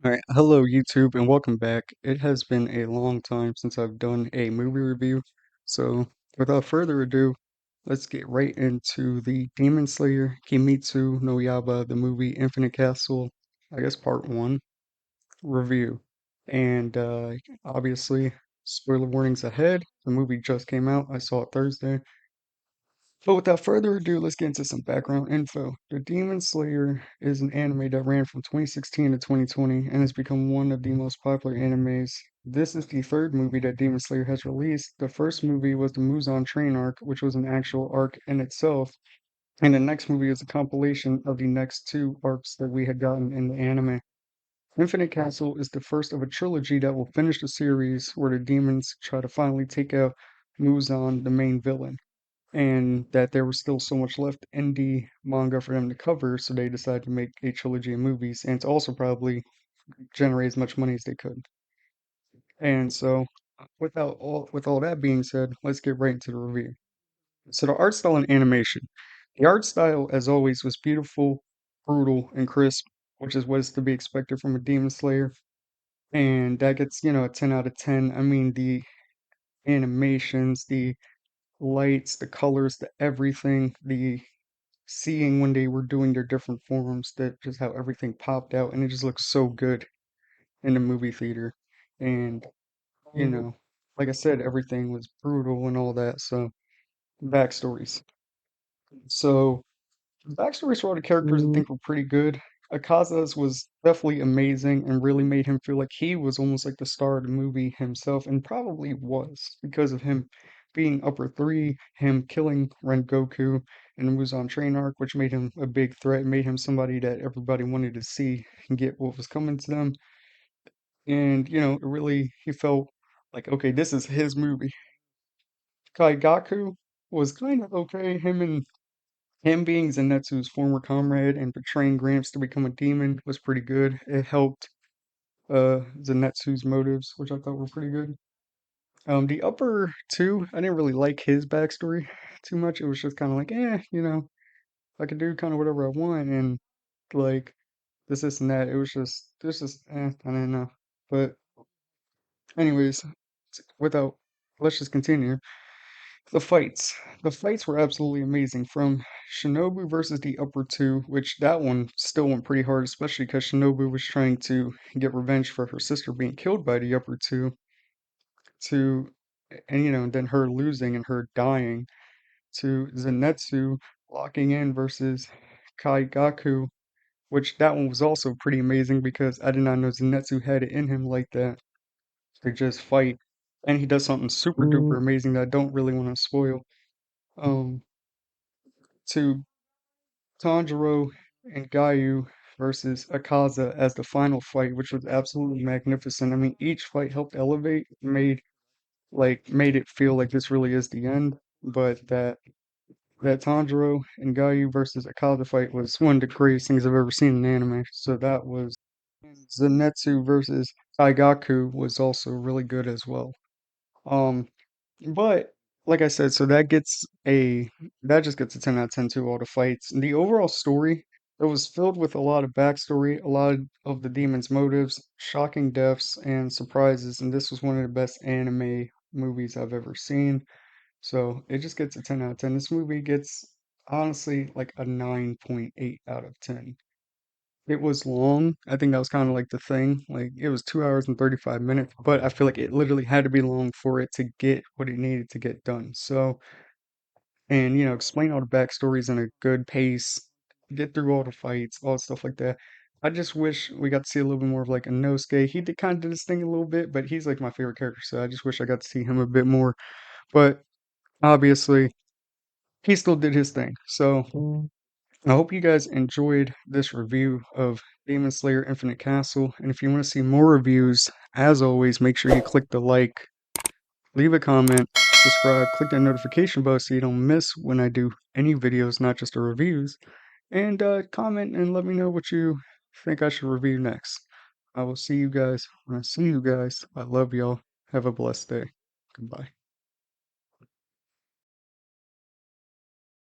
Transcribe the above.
All right, hello YouTube and welcome back. It has been a long time since I've done a movie review, so without further ado, let's get right into the Demon Slayer Kimetsu no Yaiba, the movie Infinite Castle, I guess part one review. And obviously, spoiler warnings ahead. The movie just came out. I saw it Thursday. But without further ado, let's get into some background info. The Demon Slayer is an anime that ran from 2016 to 2020 and has become one of the most popular animes. This is the third movie that Demon Slayer has released. The first movie was the Muzan Train arc, which was an actual arc in itself, and the next movie is a compilation of the next two arcs that we had gotten in the anime. Infinite Castle is the first of a trilogy that will finish the series where the demons try to finally take out Muzan, the main villain, and that there was still so much left in the manga for them to cover, so they decided to make a trilogy of movies and to also probably generate as much money as they could. And so, with all that being said, let's get right into the review. So the art style and animation. The art style, as always, was beautiful, brutal, and crisp, which is what is to be expected from a Demon Slayer. And that gets, a 10 out of 10. I mean, the animations, the lights, the colors, the everything, the seeing when they were doing their different forms, that just how everything popped out and it just looked so good in the movie theater. And, you know, like I said, everything was brutal and all that. So, backstories. So, backstories for all the characters I think were pretty good. Akaza's was definitely amazing and really made him feel like he was almost like the star of the movie himself, and probably was because of him being upper three, him killing Rengoku in the Muzan Train arc, which made him a big threat, made him somebody that everybody wanted to see and get what was coming to them. And, it really, he felt like, okay, this is his movie. Kaigaku was kind of okay. Him being Zenitsu's former comrade and betraying Gramps to become a demon was pretty good. It helped Zenitsu's motives, which I thought were pretty good. The upper two, I didn't really like his backstory too much. It was just kind of like, I could do kind of whatever I want, and like this and that. It was just, I don't know. But anyways, without, let's just continue. The fights. The fights were absolutely amazing. From Shinobu versus the Upper Two, which that one still went pretty hard, especially because Shinobu was trying to get revenge for her sister being killed by the Upper Two, to, and then her losing and her dying, to Zenitsu locking in versus Kaigaku, which that one was also pretty amazing because I did not know Zenitsu had it in him like that to just fight. And he does something super duper amazing that I don't really want to spoil. Um, to Tanjiro and Gayu versus Akaza as the final fight, which was absolutely magnificent. I mean, each fight helped elevate, made it feel like this really is the end. But that Tanjiro and Gayu versus Akaza fight was one of the greatest things I've ever seen in anime. So that was Zenitsu versus Kaigaku was also really good as well. Um, but like I said, so that just gets a 10 out of 10 to all the fights. The overall story, it was filled with a lot of backstory, a lot of the demon's motives, shocking deaths, and surprises, and this was one of the best anime movies I've ever seen. So it just gets a 10 out of 10. This movie gets honestly like a 9.8 out of 10. It was long. I think that was kind of like the thing. Like it was 2 hours and 35 minutes, but I feel like it literally had to be long for it to get what it needed to get done. So, and explain all the backstories in a good pace, get through all the fights, all stuff like that. I just wish we got to see a little bit more of like a Inosuke. He did kind of do this thing a little bit, but he's like my favorite character, so I just wish I got to see him a bit more. But obviously, he still did his thing. So I hope you guys enjoyed this review of Demon Slayer Infinite Castle. And if you want to see more reviews, as always, make sure you click the like, leave a comment, subscribe, click that notification bell so you don't miss when I do any videos, not just the reviews. And comment and let me know what you think I should review next. I will see you guys when I see you guys. I love y'all. Have a blessed day. Goodbye.